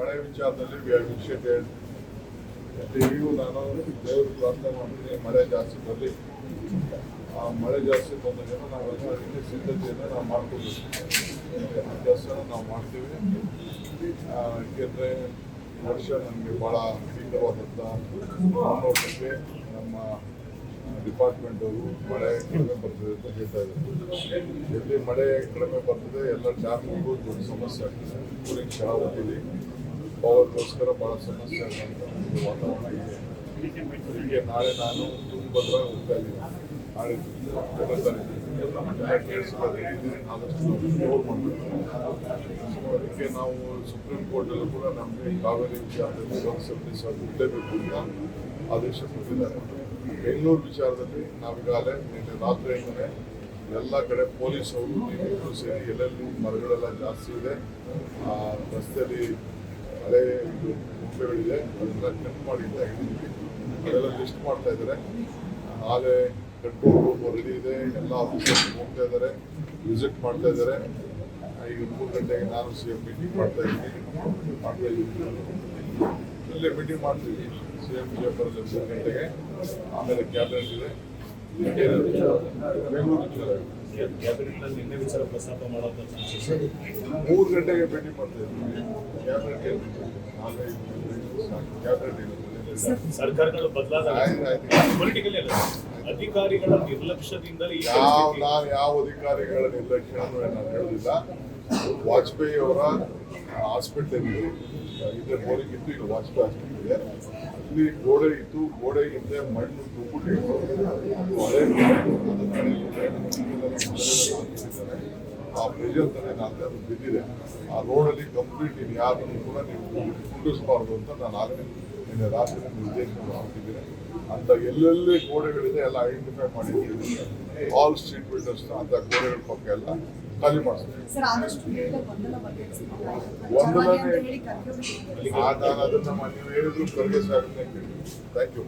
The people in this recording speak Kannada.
ಮಳೆ ವಿಚಾರದಲ್ಲಿ ವಿ ಹ್ಯಾವ್ ಇನಿಷಿಯೇಟೆಡ್. ಈಗೂ ನಾನು ದೇವರು ಪ್ರಾರ್ಥನೆ ಮಾಡ್ತೀನಿ, ಮಳೆ ಜಾಸ್ತಿ ಬರಲಿ. ಆ ಮಳೆ ಜಾಸ್ತಿ ಬಂದಾಗ ನಾವೆಲ್ಲ ಇನ್ನೂ ಸಿದ್ಧತೆಯನ್ನು ನಾವು ಮಾಡ್ಕೊಳ್ಬೇಕು. ಕೆಲಸನ ನಾವು ಮಾಡ್ತೀವಿ. ಏಕೆಂದರೆ ವರ್ಷ ನಮಗೆ ಭಾಳ ಭೀಕರವಾದಂಥ ಮುನ್ನೋಟಕ್ಕೆ ನಮ್ಮ ಡಿಪಾರ್ಟ್ಮೆಂಟ್ ಅವರು ಮಳೆ ಕಡಿಮೆ ಬರ್ತದೆ ಅಂತ ಹೇಳ್ತಾ ಇದ್ದಾರೆ. ಎಲ್ಲಿ ಮಳೆ ಕಡಿಮೆ ಬರ್ತದೆ ಎಲ್ಲ ಡ್ಯಾಮ್ಗೂ ದೊಡ್ಡ ಸಮಸ್ಯೆ ಆಗ್ತದೆ. ಕೂಲಿಂಗ್ ಶಾಲೆಯಲ್ಲಿ ಪವರ್ಗೋಸ್ಕರ ಭಾಳ ಸಮಸ್ಯೆ ಆಗುವಂಥ ಒಂದು ವಾತಾವರಣ ಇದೆ. ಹೀಗೆ ನಾಳೆ ನಾನು ತುಂಗಭದ್ರಾ ಹೋಗ್ತಾ ಇದ್ದೀನಿ. ನಾಳೆ ಎಲ್ಲ ಕೇಳಿಸ್ಕೊಂಡಿದ್ದೀನಿ. ಆದಷ್ಟು ನಾವು ಮಾಡಬೇಕು. ಅದಕ್ಕೆ ನಾವು ಸುಪ್ರೀಂ ಕೋರ್ಟಲ್ಲೂ ಕೂಡ ನಮಗೆ ಕಾವೇರಿ ವಿಚಾರದಲ್ಲಿ ಲೋಕಸಭೆ ಬಿಡಲೇಬೇಕು ಅಂತ ಆದೇಶ ಕೊಟ್ಟಿದ್ದಾರೆ. ಬೆಂಗಳೂರು ವಿಚಾರದಲ್ಲಿ ನಾವೀಗಾಗಲೇ ನಿನ್ನೆ ರಾತ್ರಿಯಿಂದಲೇ ಎಲ್ಲ ಕಡೆ ಪೊಲೀಸ್ ಅವರು ನೀರು ಸೇರಿ ಎಲ್ಲೆಲ್ಲಿ ಮರಗಳೆಲ್ಲ ಜಾಸ್ತಿ ಇದೆ, ರಸ್ತೆಯಲ್ಲಿ ಹಳೆ ಗುಂಪೆಗಳಿದೆ, ಅದನ್ನೆಲ್ಲ ಕಟ್ ಮಾಡಿ ಅಂತ ಹೇಳಿದ್ವಿ. ಅದೆಲ್ಲ ಲಿಸ್ಟ್ ಮಾಡ್ತಾ ಇದ್ದಾರೆ. ನಾಳೆ ಕಂಟ್ರೋಲ್ ರೂಮ್ ರೆಡಿ ಇದೆ. ಎಲ್ಲ ಆಫೀಸರ್ಸ್ ಹೋಗ್ತಾ ಇದ್ದಾರೆ, ವಿಸಿಟ್ ಮಾಡ್ತಾ ಇದ್ದಾರೆ. ಈಗ 3 ಗಂಟೆಗೆ ನಾನು CM ಮೀಟಿಂಗ್ ಮಾಡ್ತಾ ಇದ್ದೀನಿ. ಇಲ್ಲೇ ಮೀಟಿಂಗ್ ಮಾಡ್ತೀವಿ CM ವಿಜಯಪುರದಲ್ಲಿ 3 ಗಂಟೆಗೆ. ಆಮೇಲೆ ಕ್ಯಾಬಿನೆಟ್ ಇದೆ. ಬೆಂಗಳೂರು ಕ್ಯಾಬಿನೆಟ್ನಲ್ಲಿ ನಿನ್ನೆ ವಿಚಾರ ಪ್ರಸ್ತಾಪ ಮಾಡೋದು 3 ಗಂಟೆಗೆ ಭೇಟಿ ಮಾಡ್ತಾ ಇದ್ದೀವಿ. ಕ್ಯಾಬಿನೆಟ್ ನಾಳೆ ಕ್ಯಾಬಿನೆಟ್ ಸರ್ಕಾರಗಳು ಬದಲಾದ ಪೊಲಿಟಿಕಲ್ ಅಧಿಕಾರಿಗಳ ನಿರ್ಲಕ್ಷ್ಯದಿಂದಲೇ ನಾನು ಯಾವ ಅಧಿಕಾರಿಗಳ ನಿರ್ಲಕ್ಷ್ಯವನ್ನು ನಾನು ಹೇಳೋದಿಲ್ಲ. ವಾಜಪೇಯಿ ಅವರ ಹಾಸ್ಪಿಟಲ್ ಇದೆ, ಬೋರಿಂಗ್ ಇತ್ತು. ಈಗ ವಾಜಪೇಯಿ ಹಾಸ್ಪಿಟಲ್ ಇದೆ. ಅಲ್ಲಿ ಗೋಡೆ ಇತ್ತು, ಗೋಡೆ ಹಿಂದೆ ಮಣ್ಣು ತುಂಬಿಟ್ಟು ಅದು ಹಳೆ ಆ ಪ್ರೆಷರ್ ತಾನೇ ನಾನು ಅದು ಬಿದ್ದಿದೆ. ಆ ರೋಡಲ್ಲಿ ಕಂಪ್ಲೀಟ್ ಇನ್ನು ಯಾರನ್ನು ಕೂಡ ನೀವು ಕುಂಡಿಸಬಾರ್ದು ಅಂತ ನಾನು ಆಗಲೇ ನಿನ್ನೆ ರಾತ್ರಿ ನಿರ್ದೇಶನ ಮಾಡ್ತಿದ್ದೀನಿ. ಅಂತ ಎಲ್ಲೆಲ್ಲಿ ಗೋಡೆಗಳಿದೆ ಎಲ್ಲ ಐಡೆಂಟಿಫೈ ಮಾಡಿದ್ದೀವಿ. ಆಲ್ ಸ್ಟ್ರೀಟ್ ಬಿಲ್ಡರ್ಸ್ ಅಂತ ಗೋಡೆಗಳ ಪಕ್ಕ ಎಲ್ಲ ಖಾಲಿ ಮಾಡಿಸ್ತೀವಿ. ಒಂದನೇ ನಾನು ಅದನ್ನು ನೀವು ಹೇಳಿದ್ರು ಖರ್ಗೆ ಸಾರ್ ಥ್ಯಾಂಕ್ ಯು.